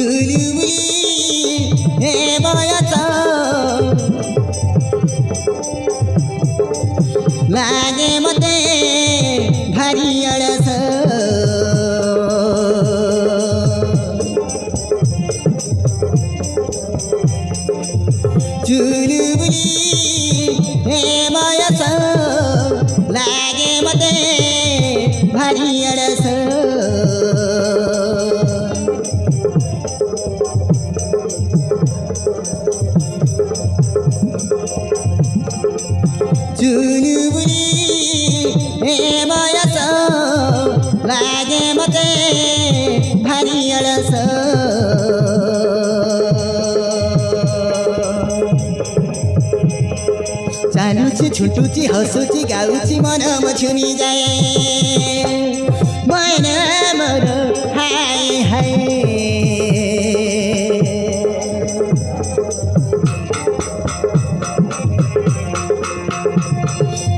चुलबुली हे वयाचा लागे मते भारी अळस चुलबुली हे वयाचा लागे मते भारी अळस चुलबुली हे वयाचा लागे मते भारी अळस चालुची छुटुची हसुची गाउची मन मछुमी जाए मन मर हाय हाय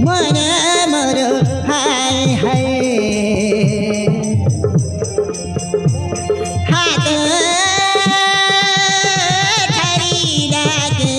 मन मर हाय हाय हात ठारी लागे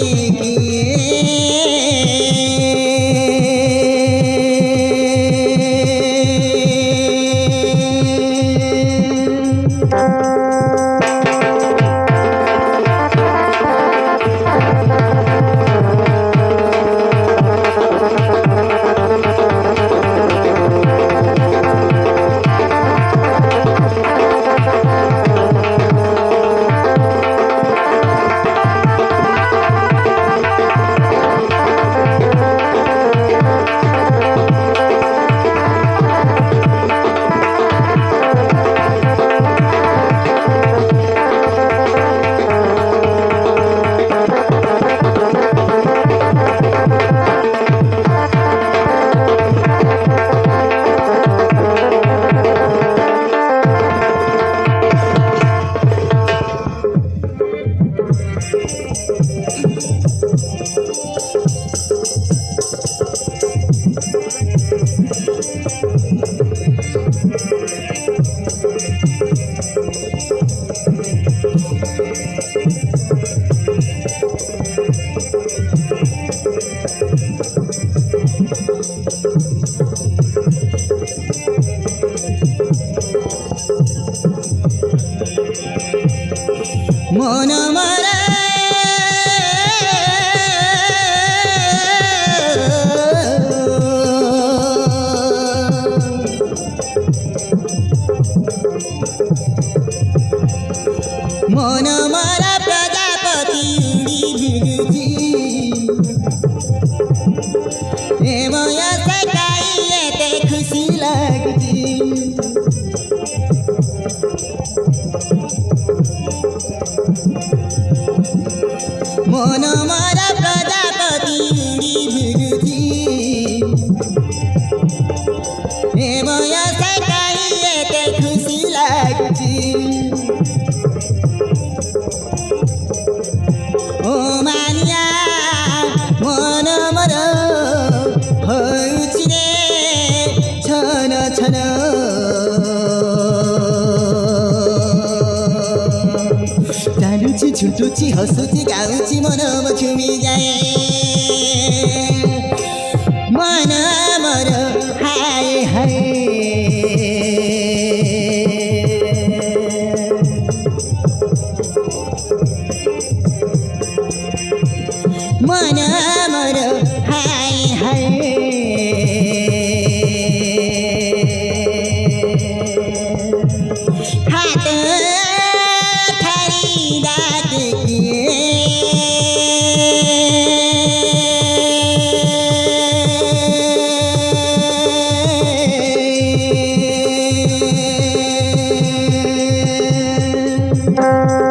मन मरा मन मरा प्रजापति भिगुची हे मया सकाई ते खुशी लागुची मन मरा प्रजापति भिगुची हे मया सकाई ते खुशी लागुची ओ मानिया मन मर हौची रे छन छन चालुची छुटुची हसुची गाउची मन मछुमी जाए मन मर हाय हाय मन मर हाय हाय हात ठारी लागे Thank you.